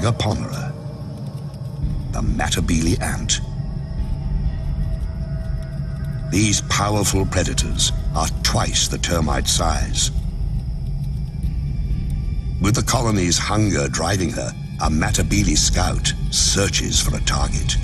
megaponera, the Matabele ant. These powerful predators are twice the termite size. With the colony's hunger driving her, a Matabele scout searches for a target.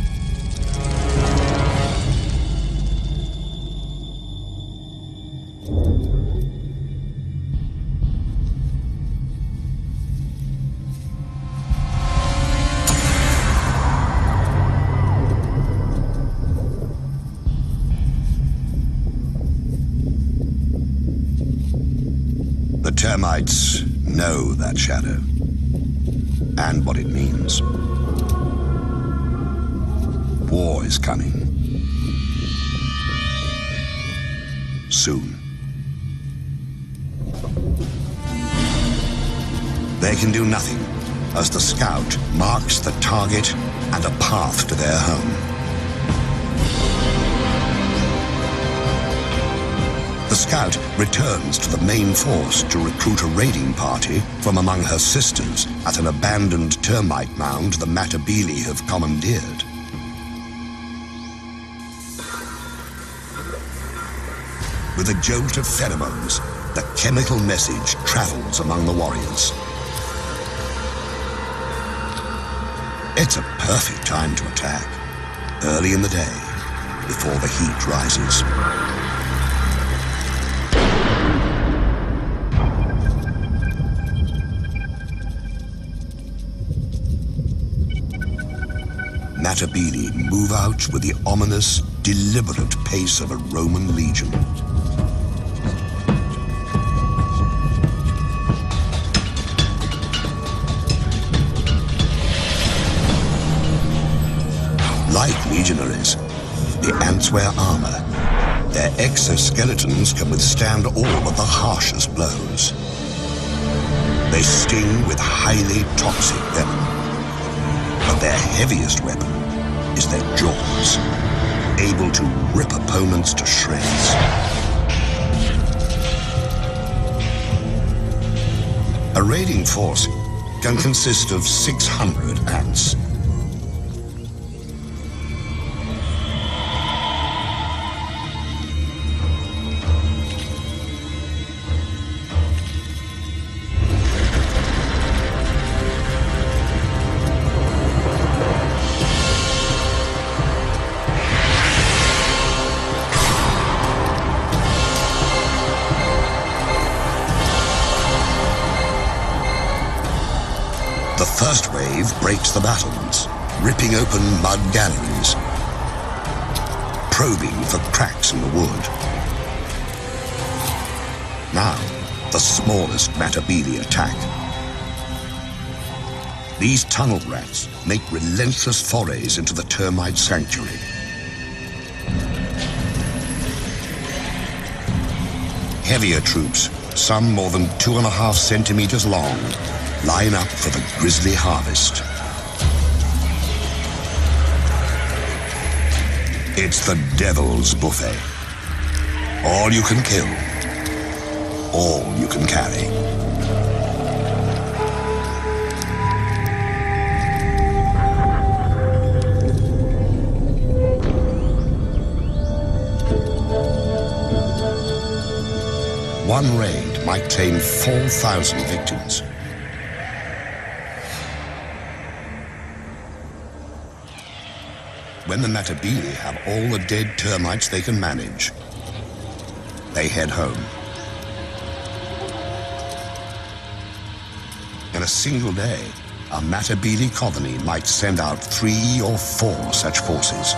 The termites know that shadow and what it means. War is coming. Soon. They can do nothing as the scout marks the target and a path to their home. The scout returns to the main force to recruit a raiding party from among her sisters at an abandoned termite mound the Matabele have commandeered. With a jolt of pheromones, the chemical message travels among the warriors. It's a perfect time to attack, early in the day, before the heat rises. Matabele move out with the ominous, deliberate pace of a Roman legion. Like legionaries, the ants wear armor. Their exoskeletons can withstand all of the harshest blows. They sting with highly toxic venom. But their heaviest weapon is their jaws, able to rip opponents to shreds. A raiding force can consist of 600 ants. The first wave breaks the battlements, ripping open mud galleries, probing for cracks in the wood. Now, the smallest Matabele attack. These tunnel rats make relentless forays into the termite sanctuary. Heavier troops, some more than 2.5 centimeters long, line up for the grisly harvest. It's the devil's buffet. All you can kill, all you can carry. One raid might claim 4,000 victims. When the Matabele have all the dead termites they can manage, they head home. In a single day, a Matabele colony might send out 3 or 4 such forces.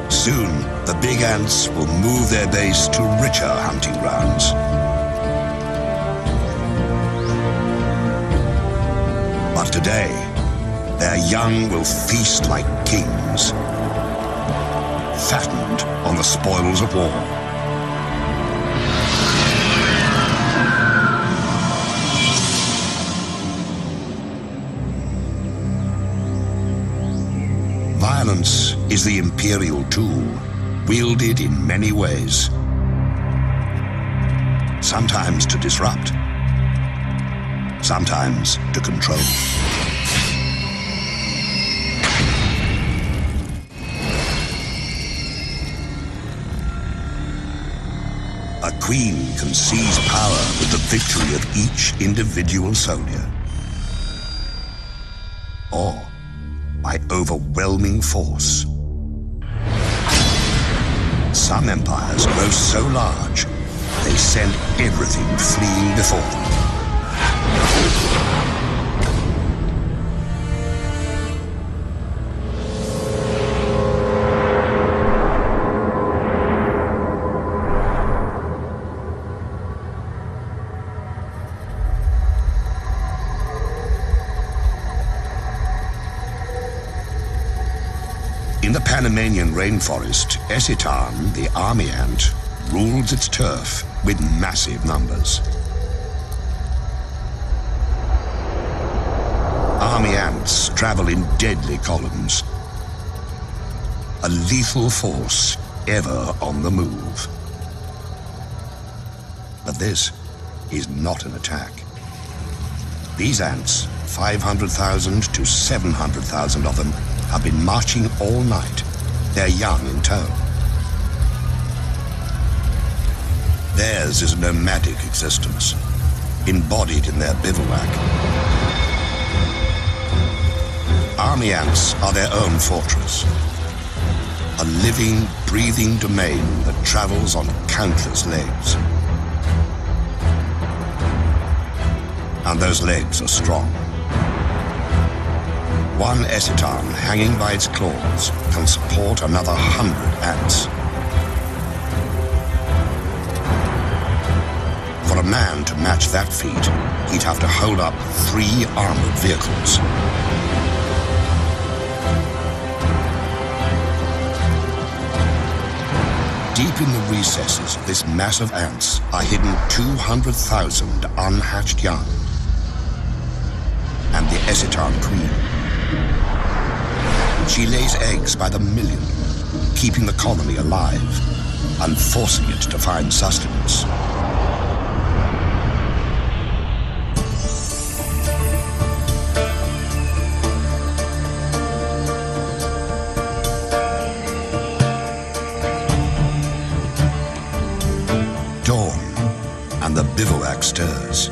Soon, the big ants will move their base to richer hunting grounds. But today, their young will feast like kings, fattened on the spoils of war. Violence is the imperial tool, wielded in many ways. Sometimes to disrupt, sometimes to control. A queen can seize power with the victory of each individual soldier, or by overwhelming force. Some empires grow so large, they send everything fleeing before them. In the Panamanian rainforest, Ecitan, the army ant, rules its turf with massive numbers. Army ants travel in deadly columns, a lethal force ever on the move. But this is not an attack. These ants, 500,000 to 700,000 of them, have been marching all night, their young in tow. Theirs is a nomadic existence, embodied in their bivouac. Army ants are their own fortress, a living, breathing domain that travels on countless legs. And those legs are strong. One ecitan hanging by its claws can support another 100 ants. For a man to match that feat, he'd have to hold up 3 armored vehicles. Deep in the recesses of this mass of ants are hidden 200,000 unhatched young. And the ecitan queen. She lays eggs by the million, keeping the colony alive and forcing it to find sustenance. Dawn, and the bivouac stirs.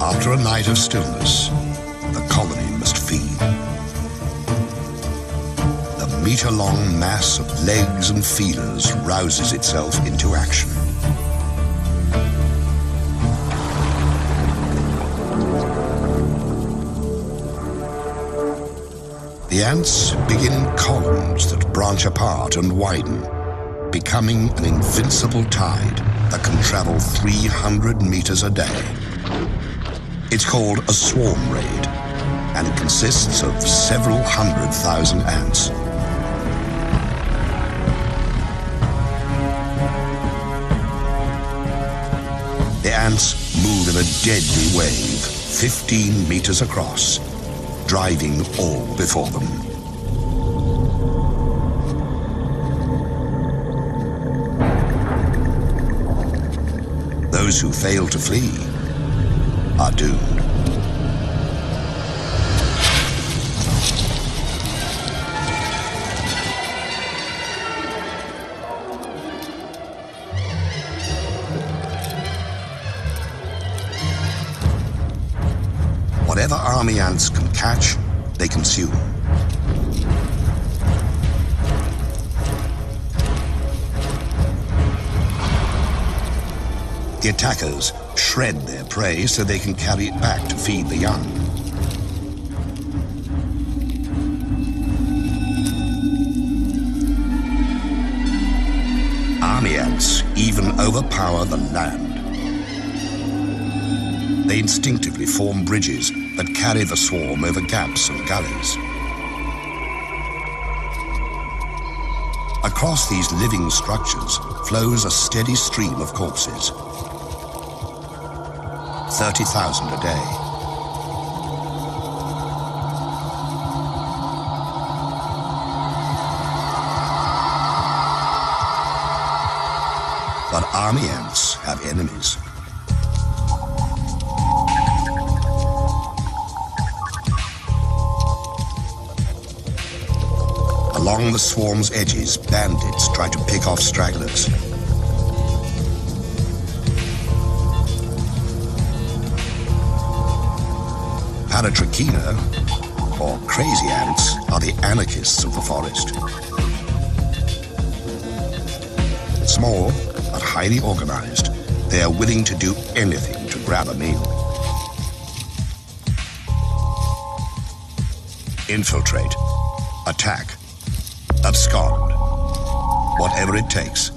After a night of stillness, the colony must feed. The meter-long mass of legs and feelers rouses itself into action. The ants begin in columns that branch apart and widen, becoming an invincible tide that can travel 300 meters a day. It's called a swarm raid, and it consists of several 100,000 ants. The ants move in a deadly wave, 15 meters across, driving all before them. Those who fail to flee are doomed. Whatever army ants can catch, they consume. The attackers shred their prey so they can carry it back to feed the young. Army ants even overpower the land. They instinctively form bridges that carry the swarm over gaps and gullies. Across these living structures flows a steady stream of corpses. 30,000 a day. But army ants have enemies. Along the swarm's edges, bandits try to pick off stragglers. Paratrachina, or crazy ants, are the anarchists of the forest. Small, but highly organized, they are willing to do anything to grab a meal. Infiltrate, attack, abscond, whatever it takes.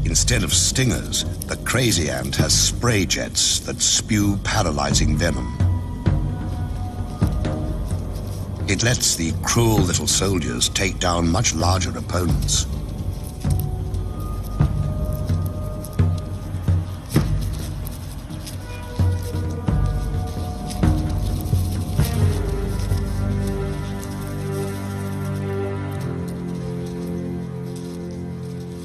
Instead of stingers, the crazy ant has spray jets that spew paralyzing venom. It lets the cruel little soldiers take down much larger opponents.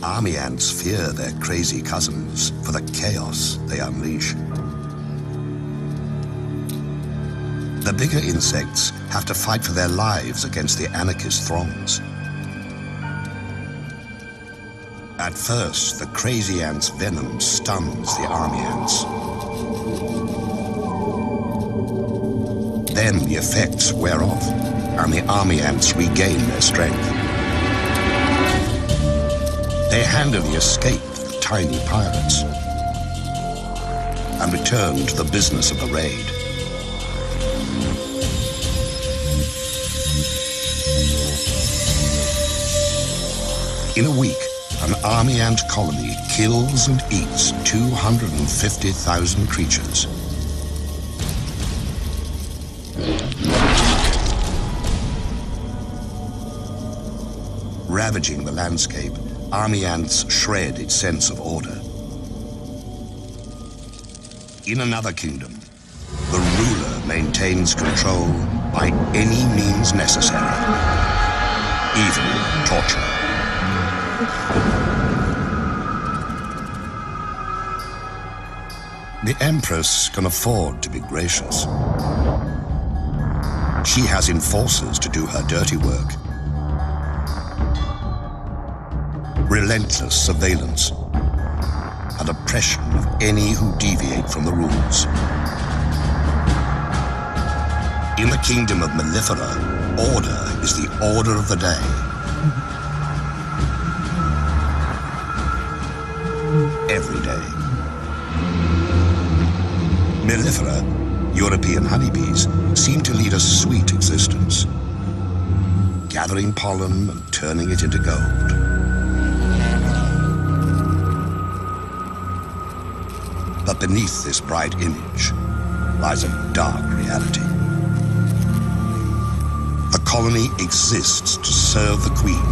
Army ants fear their crazy cousins for the chaos they unleash. The bigger insects have to fight for their lives against the anarchist throngs. At first, the crazy ant's venom stuns the army ants. Then the effects wear off, and the army ants regain their strength. They handily escape the tiny pirates and return to the business of the raid. In a week, an army ant colony kills and eats 250,000 creatures. Ravaging the landscape, army ants shred its sense of order. In another kingdom, the ruler maintains control by any means necessary, even torture. The Empress can afford to be gracious. She has enforcers to do her dirty work. Relentless surveillance and oppression of any who deviate from the rules. In the kingdom of Mellifera, order is the order of the day. Every day. Mellifera, European honeybees, seem to lead a sweet existence, gathering pollen and turning it into gold. But beneath this bright image lies a dark reality. The colony exists to serve the queen,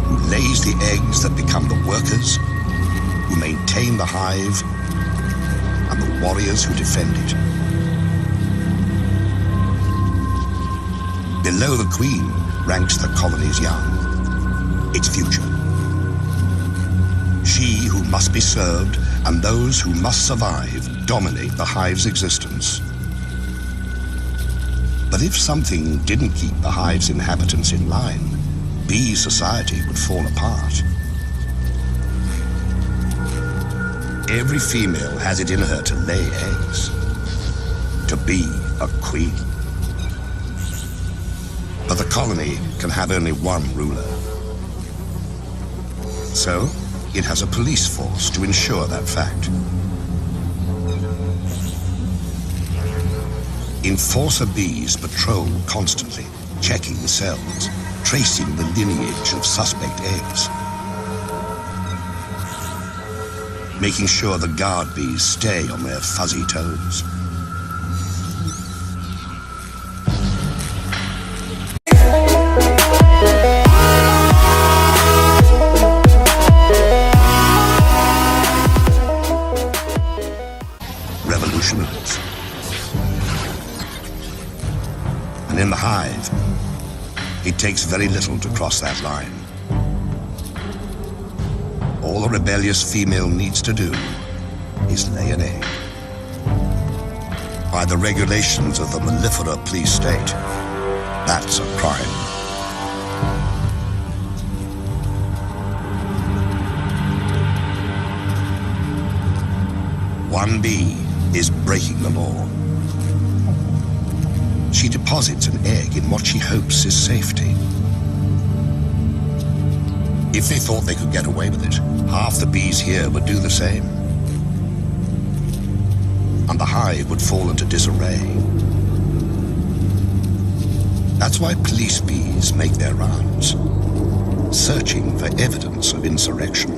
who lays the eggs that become the workers, who maintain the hive, and the warriors who defend it. Below the queen ranks the colony's young, its future. She who must be served and those who must survive dominate the hive's existence. But if something didn't keep the hive's inhabitants in line, bee society would fall apart. Every female has it in her to lay eggs, to be a queen. But the colony can have only one ruler. So, it has a police force to ensure that fact. Enforcer bees patrol constantly, checking the cells, tracing the lineage of suspect eggs, making sure the guard bees stay on their fuzzy toes. Revolutionaries. And in the hive, It takes very little to cross that line. All a rebellious female needs to do is lay an egg. By the regulations of the mellifera police state, that's a crime. One bee is breaking the law. She deposits an egg in what she hopes is safety. If they thought they could get away with it, half the bees here would do the same. And the hive would fall into disarray. That's why police bees make their rounds, searching for evidence of insurrection.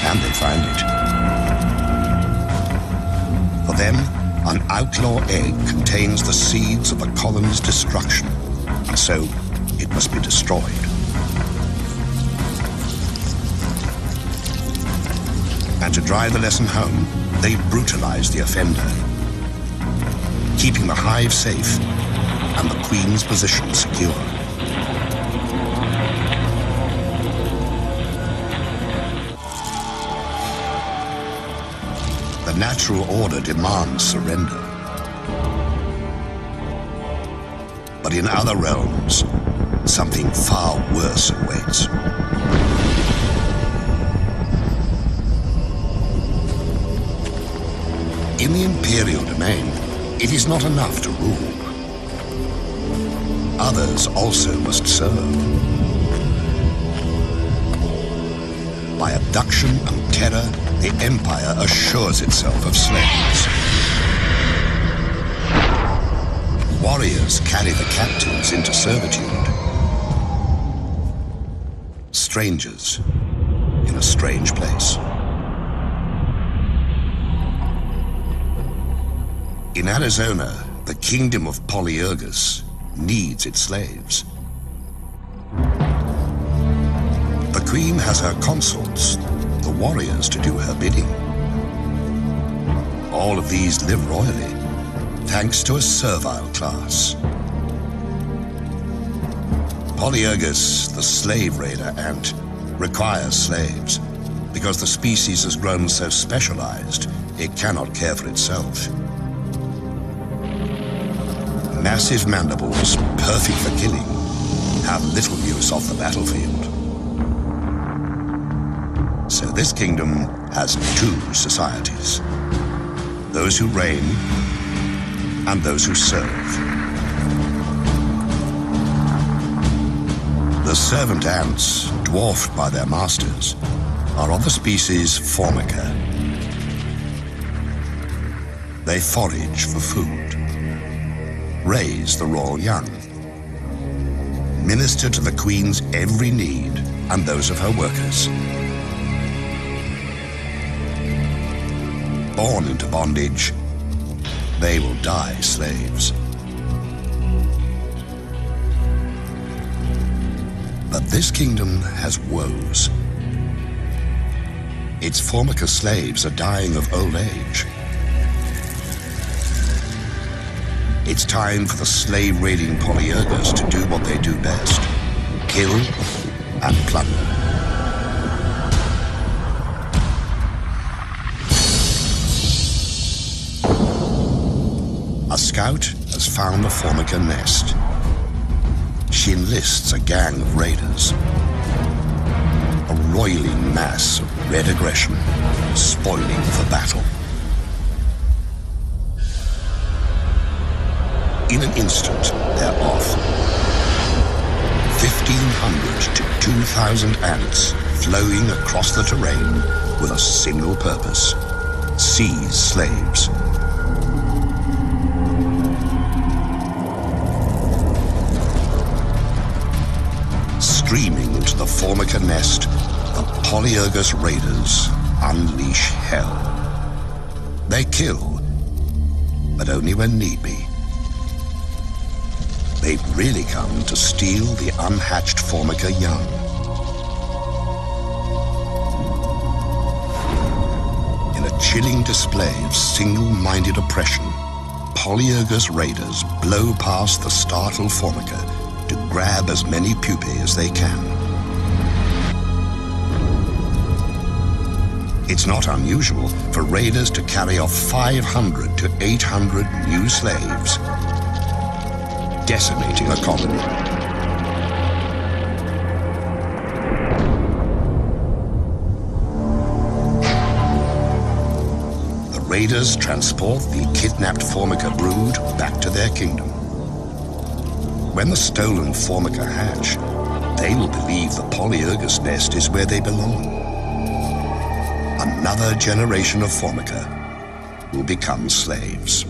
And they find it. For them, an outlaw egg contains the seeds of a colony's destruction, and so it must be destroyed. And to drive the lesson home, they brutalize the offender, keeping the hive safe and the queen's position secure. The natural order demands surrender. But in other realms, something far worse awaits. In the imperial domain, it is not enough to rule. Others also must serve. By abduction and terror, the empire assures itself of slaves. Warriors carry the captives into servitude. Strangers in a strange place. In Arizona, the kingdom of Polyergus needs its slaves. The queen has her consorts, the warriors, to do her bidding. All of these live royally, thanks to a servile class. Polyergus, the slave raider ant, requires slaves because the species has grown so specialized it cannot care for itself. Massive mandibles, perfect for killing, have little use off the battlefield. So this kingdom has two societies: those who reign and those who serve. The servant ants, dwarfed by their masters, are of the species Formica. They forage for food, raise the royal young, minister to the queen's every need and those of her workers. Born into bondage, they will die slaves. But this kingdom has woes. Its Formica slaves are dying of old age. It's time for the slave-raiding Polyergus to do what they do best: kill and plunder. A scout has found a Formica nest. She enlists a gang of raiders. A roiling mass of red aggression, spoiling for battle. In an instant, they're off. 1,500 to 2,000 ants flowing across the terrain with a single purpose: seize slaves. Streaming into the Formica nest, the Polyergus raiders unleash hell. They kill, but only when need be. They've really come to steal the unhatched Formica young. In a chilling display of single-minded oppression, Polyergus raiders blow past the startled formica to grab as many pupae as they can. It's not unusual for raiders to carry off 500 to 800 new slaves, decimating a colony. The raiders transport the kidnapped formica brood back to their kingdom. When the stolen formica hatch, they will believe the Polyergus nest is where they belong. Another generation of formica will become slaves.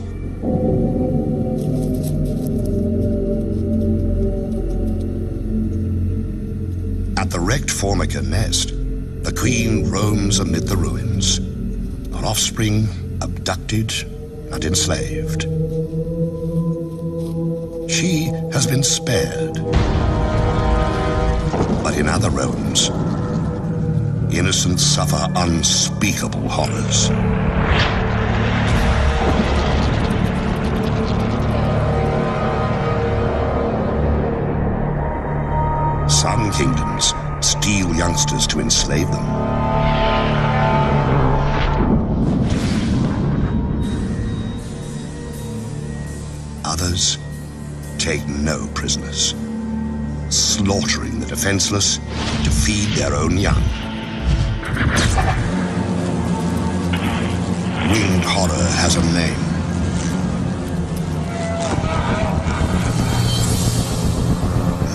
At the wrecked formica nest, the queen roams amid the ruins, her offspring abducted and enslaved. She has been spared, but in other realms, innocents suffer unspeakable horrors. Some kingdoms steal youngsters to enslave them. Others take no prisoners, slaughtering the defenseless to feed their own young. Winged horror has a name.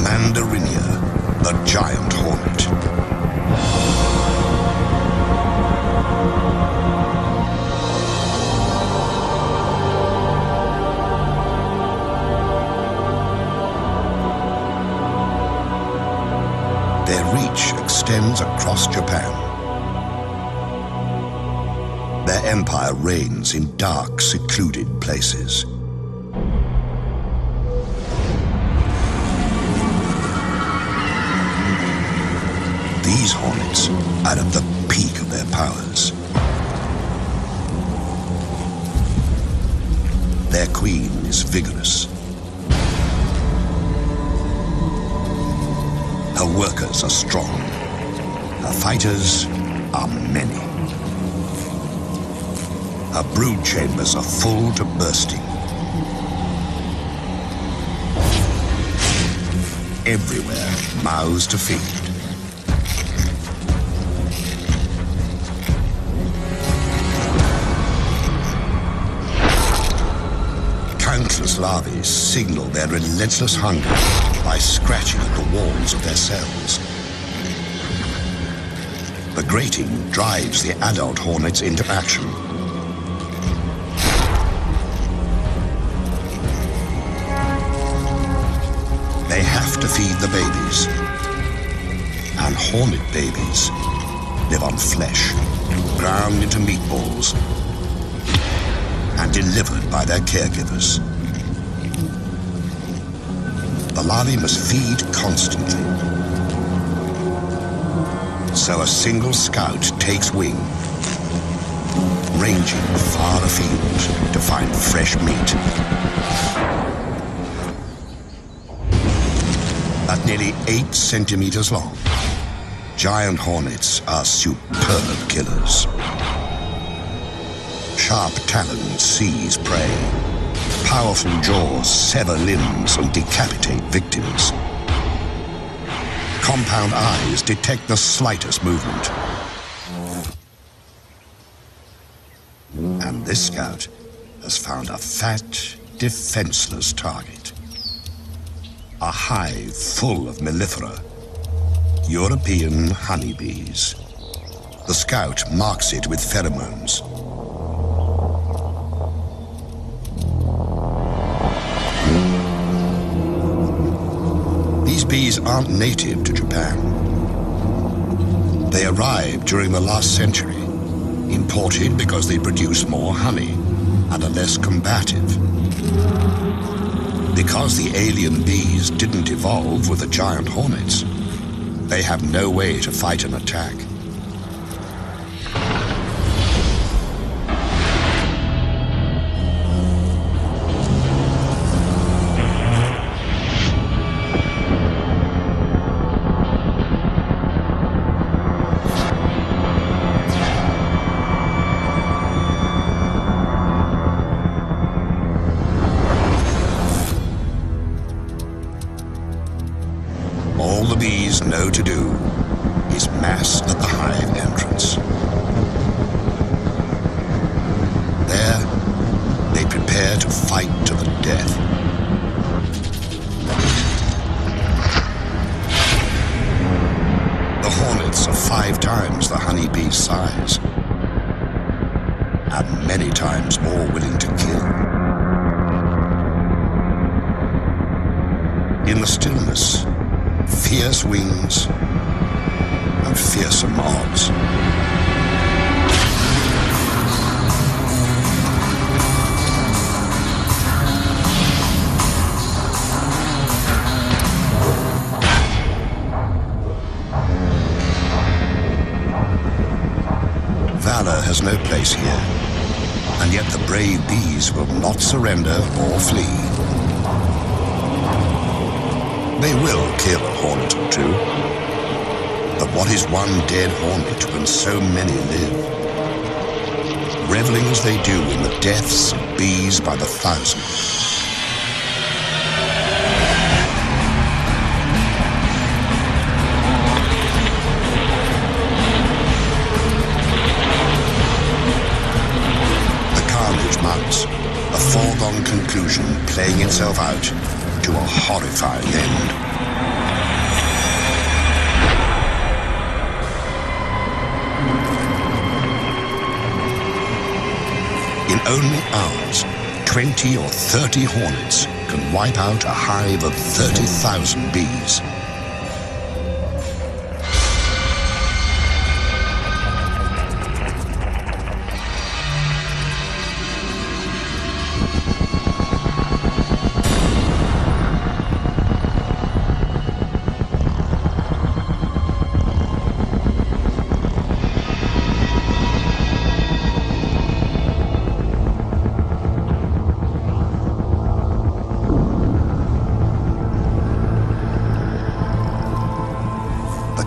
Mandarinia, the giant hornet. Their reach extends across Japan. Their empire reigns in dark, secluded places. These hornets are at the peak of their powers. Their queen is vigorous. Her workers are strong. Her fighters are many. Her brood chambers are full to bursting. Everywhere, mouths to feed. Countless larvae signal their relentless hunger by scratching at the walls of their cells. The grating drives the adult hornets into action. They have to feed the babies. And hornet babies live on flesh, ground into meatballs, and delivered by their caregivers. The larvae must feed constantly. So a single scout takes wing, ranging far afield to find fresh meat. At nearly 8 centimeters long, giant hornets are superb killers. Sharp talons seize prey. Powerful jaws sever limbs and decapitate victims. Compound eyes detect the slightest movement. And this scout has found a fat, defenseless target. A hive full of mellifera, European honeybees. The scout marks it with pheromones. These bees aren't native to Japan. They arrived during the last century, imported because they produce more honey and are less combative. Because the alien bees didn't evolve with the giant hornets, they have no way to fight an attack. bees know to do is mass at the hive entrance. There, they prepare to fight to the death. The hornets are 5 times the honeybee's size, and many times more willing to kill. In the stillness, fierce wings and fearsome odds. Valor has no place here, and yet the brave bees will not surrender or flee. They will kill a hornet or two, but what is one dead hornet when so many live? Reveling as they do in the deaths of bees by the thousand. The carnage mounts, a foregone conclusion playing itself out to a horrifying end. In only hours, 20 or 30 hornets can wipe out a hive of 30,000 bees.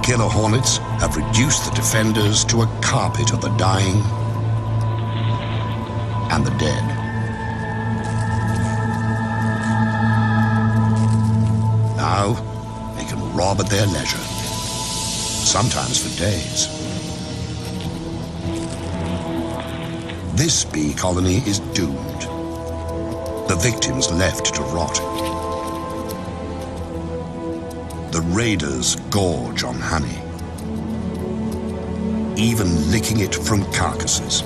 Killer hornets have reduced the defenders to a carpet of the dying and the dead. Now, they can rob at their leisure, sometimes for days. This bee colony is doomed. The victims left to rot. The raiders gorge on honey, even licking it from carcasses.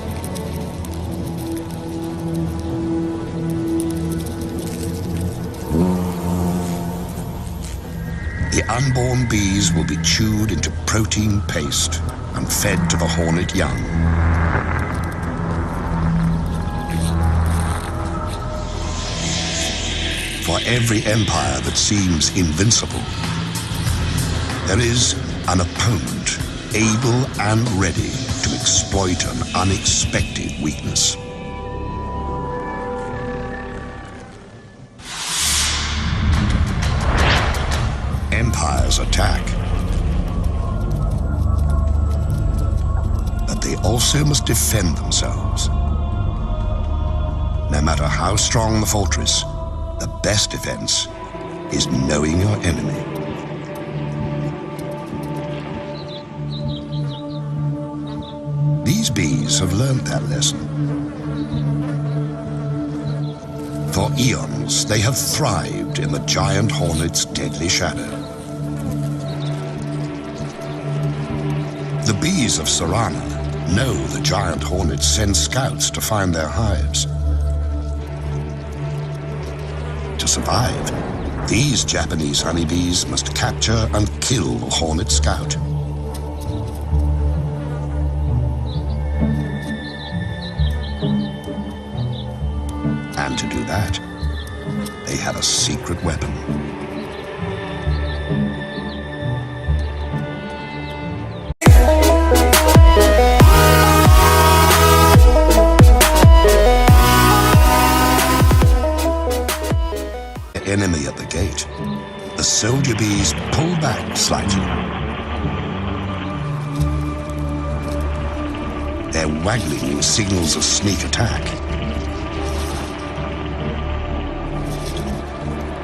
The unborn bees will be chewed into protein paste and fed to the hornet young. For every empire that seems invincible, there is an opponent able and ready to exploit an unexpected weakness. Empires attack, but they also must defend themselves. No matter how strong the fortress, the best defense is knowing your enemy. These bees have learned that lesson. For eons, they have thrived in the giant hornet's deadly shadow. The bees of Sarana know the giant hornets send scouts to find their hives. To survive, these Japanese honeybees must capture and kill the hornet scout. And to do that, they have a secret weapon. The enemy at the gate. The soldier bees pull back slightly. Their waggling signals a sneak attack.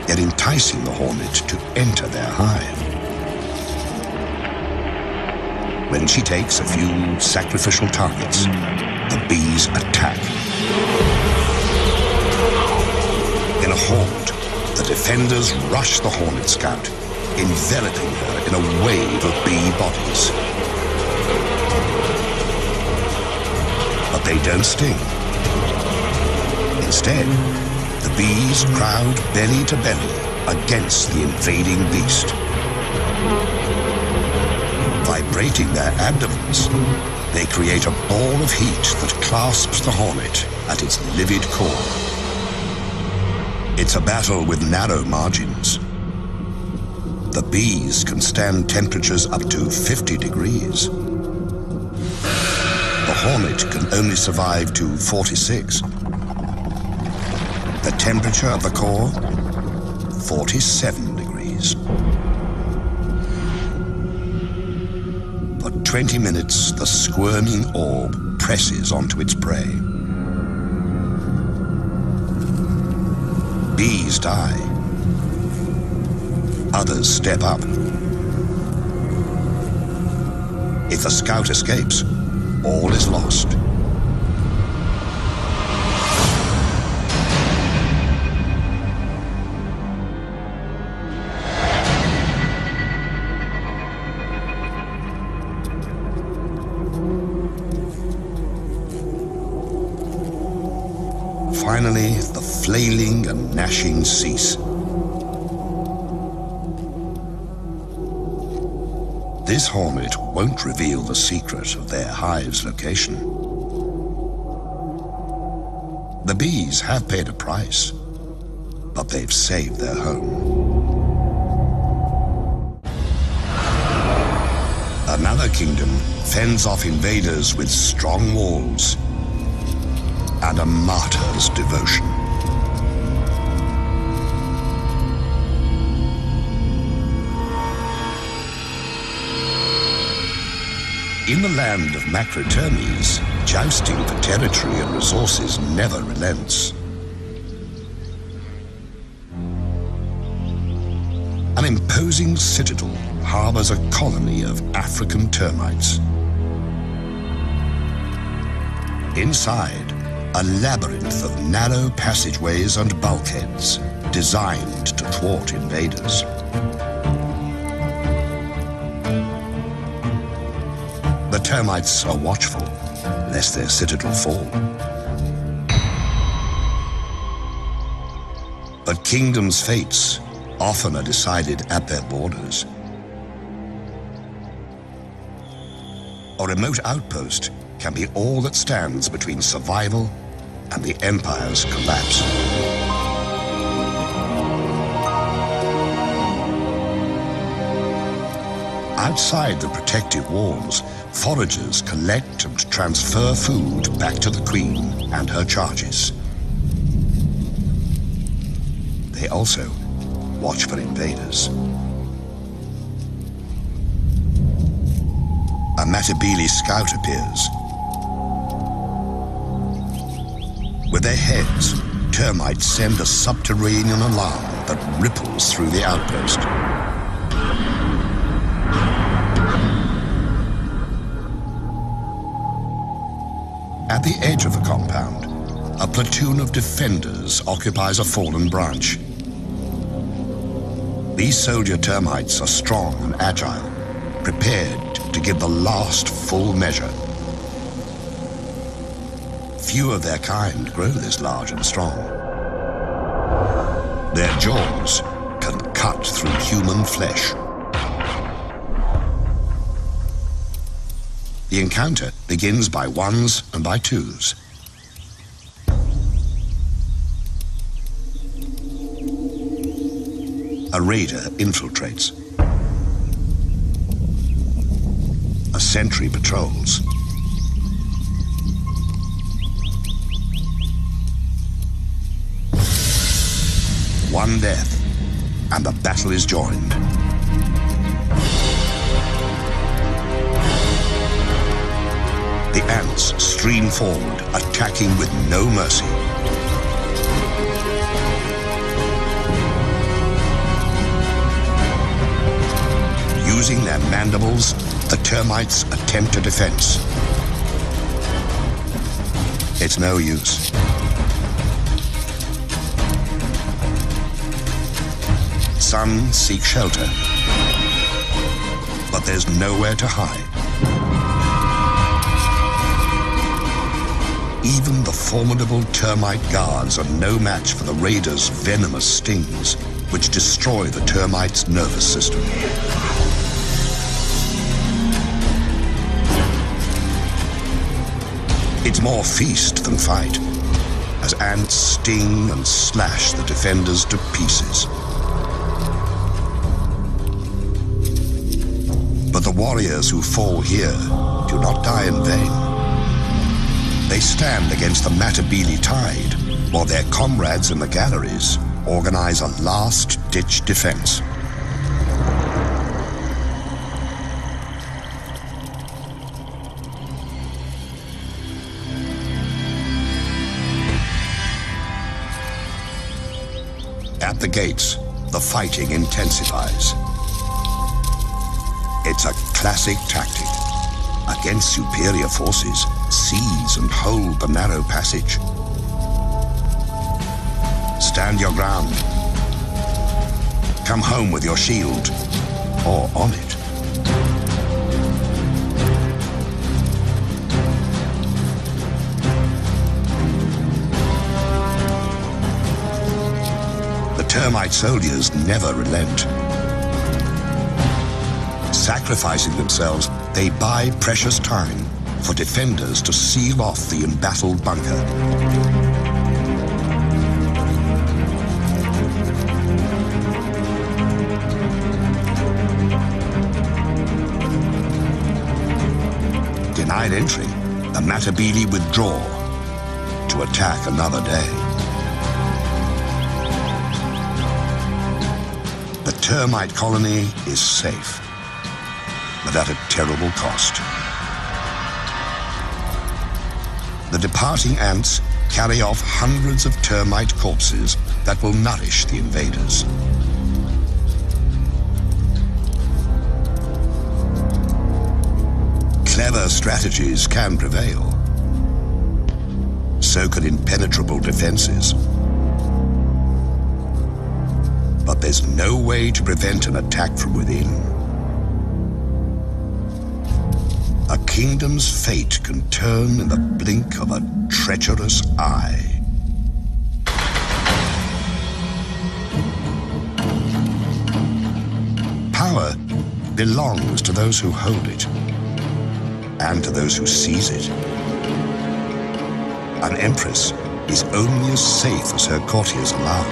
They're enticing the hornet to enter their hive. When she takes a few sacrificial targets, the bees attack. In a horde, the defenders rush the hornet scout, enveloping her in a wave of bee bodies. But they don't sting. Instead, the bees crowd belly to belly against the invading beast. Vibrating their abdomens, they create a ball of heat that clasps the hornet at its livid core. It's a battle with narrow margins. The bees can stand temperatures up to 50 degrees. The hornet can only survive to 46. The temperature of the core, 47 degrees. For 20 minutes, the squirming orb presses onto its prey. Bees die. Others step up. If the scout escapes, all is lost. Finally, the flailing and gnashing cease. This hornet won't reveal the secret of their hive's location. The bees have paid a price, but they've saved their home. Another kingdom fends off invaders with strong walls and a martyr's devotion. In the land of macrotermes, jousting for territory and resources never relents. An imposing citadel harbors a colony of African termites. Inside, a labyrinth of narrow passageways and bulkheads designed to thwart invaders. The termites are watchful, lest their citadel fall. But kingdoms' fates often are decided at their borders. A remote outpost can be all that stands between survival and the empire's collapse. Outside the protective walls, foragers collect and transfer food back to the queen and her charges. They also watch for invaders. A Matabele scout appears. With their heads, termites send a subterranean alarm that ripples through the outpost. At the edge of the compound, a platoon of defenders occupies a fallen branch. These soldier termites are strong and agile, prepared to give the last full measure. Few of their kind grow this large and strong. Their jaws can cut through human flesh. The encounter begins by ones and by twos. A raider infiltrates. A sentry patrols. One death, and the battle is joined. The ants stream forward, attacking with no mercy. Using their mandibles, The termites attempt a defense. It's no use. Some seek shelter, but there's nowhere to hide. Even the formidable termite guards are no match for the raiders' venomous stings, which destroy the termite's nervous system. It's more feast than fight, as ants sting and slash the defenders to pieces. But the warriors who fall here do not die in vain. They stand against the Matabele tide, while their comrades in the galleries organize a last-ditch defense. At the gates, the fighting intensifies. It's a classic tactic. Against superior forces, seize and hold the narrow passage. Stand your ground. Come home with your shield, or on it. The termite soldiers never relent. Sacrificing themselves, they buy precious time for defenders to seal off the embattled bunker. Denied entry, the Matabele withdraw to attack another day. The termite colony is safe, but at a terrible cost. The departing ants carry off hundreds of termite corpses that will nourish the invaders. Clever strategies can prevail. So can impenetrable defenses. But there's no way to prevent an attack from within. A kingdom's fate can turn in the blink of a treacherous eye. Power belongs to those who hold it, and to those who seize it. An empress is only as safe as her courtiers allow.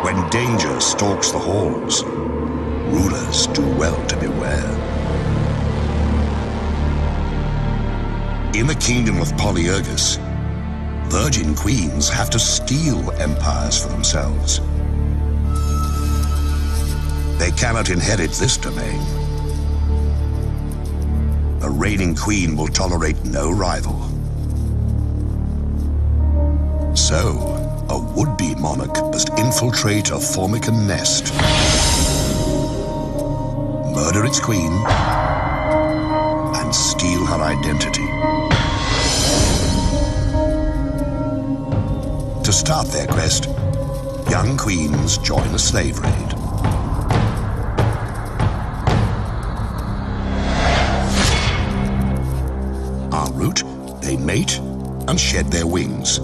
When danger stalks the halls, rulers do well to beware. In the kingdom of Polyergus, virgin queens have to steal empires for themselves. They cannot inherit this domain. A reigning queen will tolerate no rival. So, a would-be monarch must infiltrate a Formican nest, murder its queen, and steal her identity. To start their quest, young queens join a slave raid. En route, they mate and shed their wings,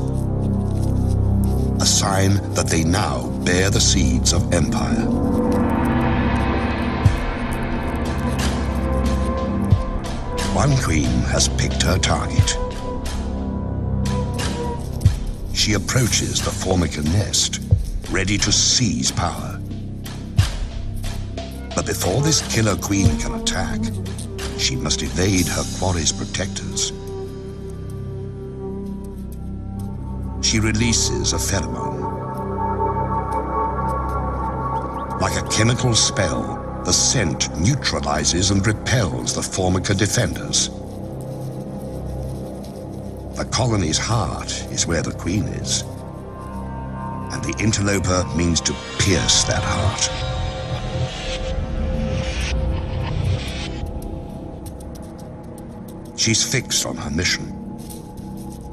a sign that they now bear the seeds of empire. One queen has picked her target. She approaches the Formican nest, ready to seize power. But before this killer queen can attack, she must evade her quarry's protectors. She releases a pheromone. Like a chemical spell, the scent neutralizes and repels the Formica defenders. The colony's heart is where the queen is, and the interloper means to pierce that heart. She's fixed on her mission.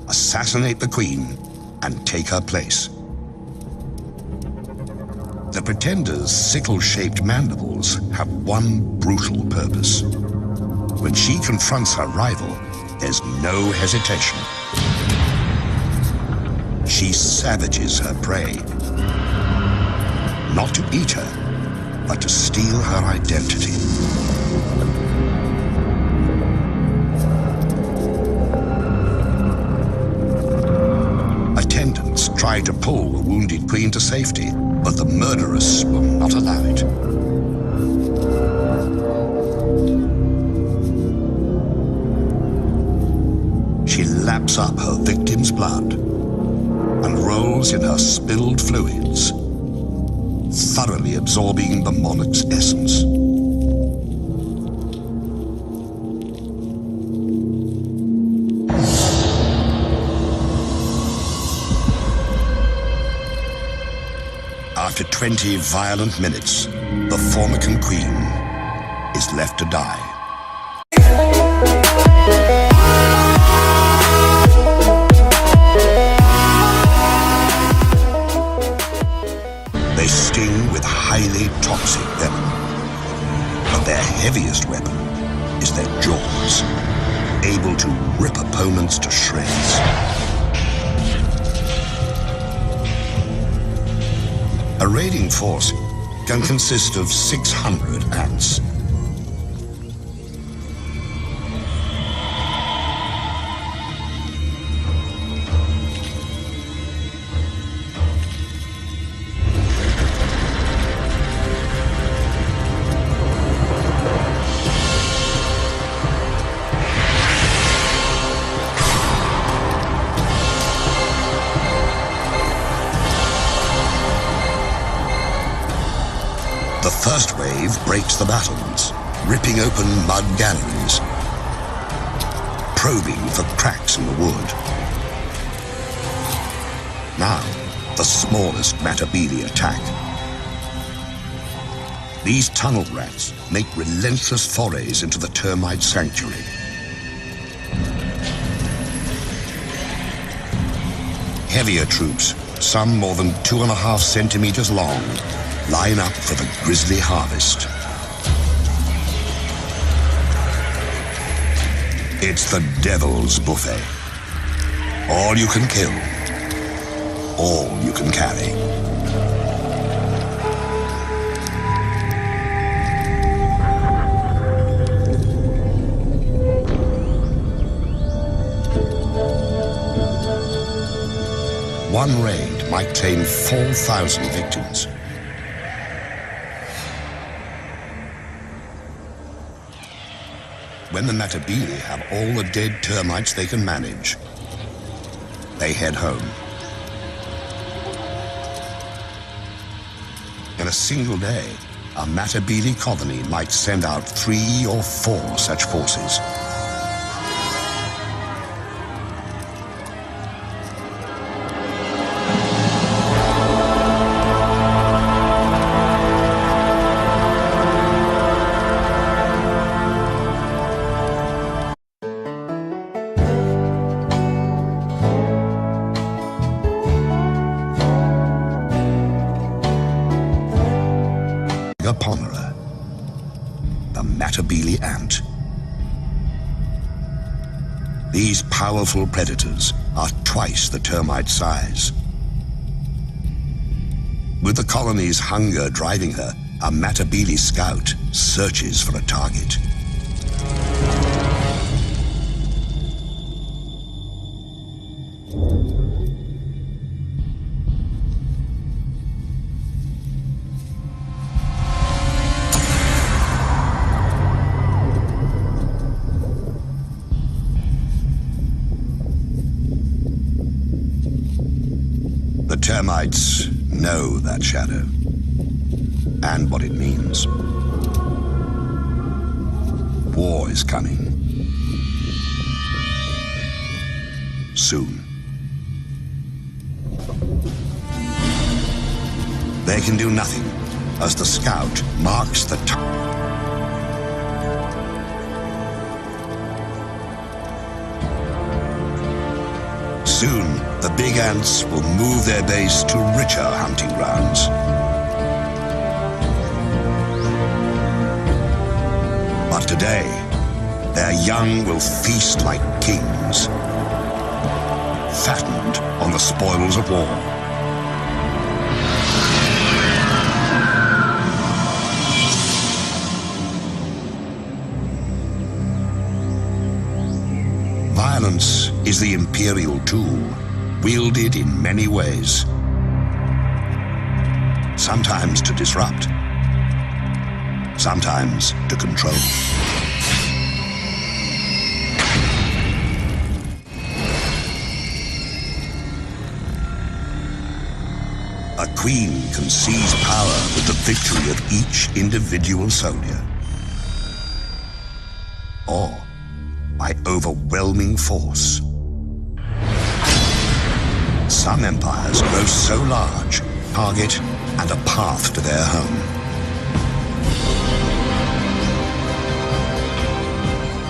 Assassinate the queen and take her place. The pretender's sickle-shaped mandibles have one brutal purpose. When she confronts her rival, there's no hesitation. She savages her prey. Not to eat her, but to steal her identity. Attendants try to pull the wounded queen to safety, but the murderess will not allow it. She laps up her victim's blood and rolls in her spilled fluids, thoroughly absorbing the monarch's essence. After 20 violent minutes, the Formican queen is left to die. They sting with highly toxic venom, but their heaviest weapon is their jaws, able to rip opponents to shreds. A raiding force can consist of 600 ants. The first wave breaks the battlements, ripping open mud galleries, probing for cracks in the wood. Now, the smallest Matabele attack. These tunnel rats make relentless forays into the termite sanctuary. Heavier troops, some more than 2.5 centimeters long, line up for the grisly harvest. It's the devil's buffet. All you can kill, all you can carry. One raid might claim 4,000 victims. When the Matabele have all the dead termites they can manage, they head home. In a single day, a Matabele colony might send out 3 or 4 such forces. The Matabele ant. These powerful predators are twice the termite size. With the colony's hunger driving her, a Matabele scout searches for a target. The termites know that shadow and what it means. War is coming. Soon. They can do nothing as the scout marks the Soon, the big ants will move their base to richer hunting grounds. But today, their young will feast like kings, fattened on the spoils of war. Violence is the imperial tool, wielded in many ways. Sometimes to disrupt, sometimes to control. A queen can seize power with the victory of each individual soldier, or by overwhelming force. Some empires grow so large, target and a path to their home.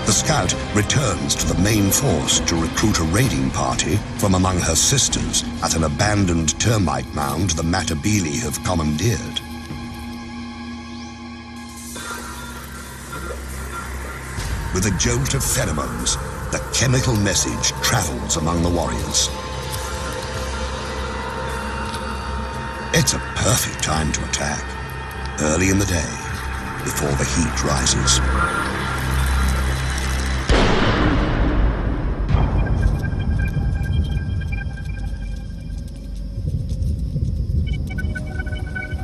The scout returns to the main force to recruit a raiding party from among her sisters at an abandoned termite mound the Matabele have commandeered. With a jolt of pheromones, the chemical message travels among the warriors. It's a perfect time to attack, early in the day, before the heat rises.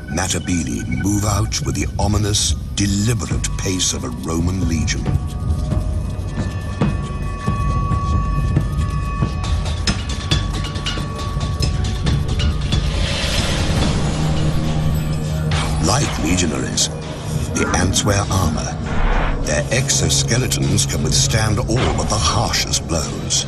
Matabele move out with the ominous, deliberate pace of a Roman legion. Like legionaries, the ants wear armor. Their exoskeletons can withstand all but the harshest blows.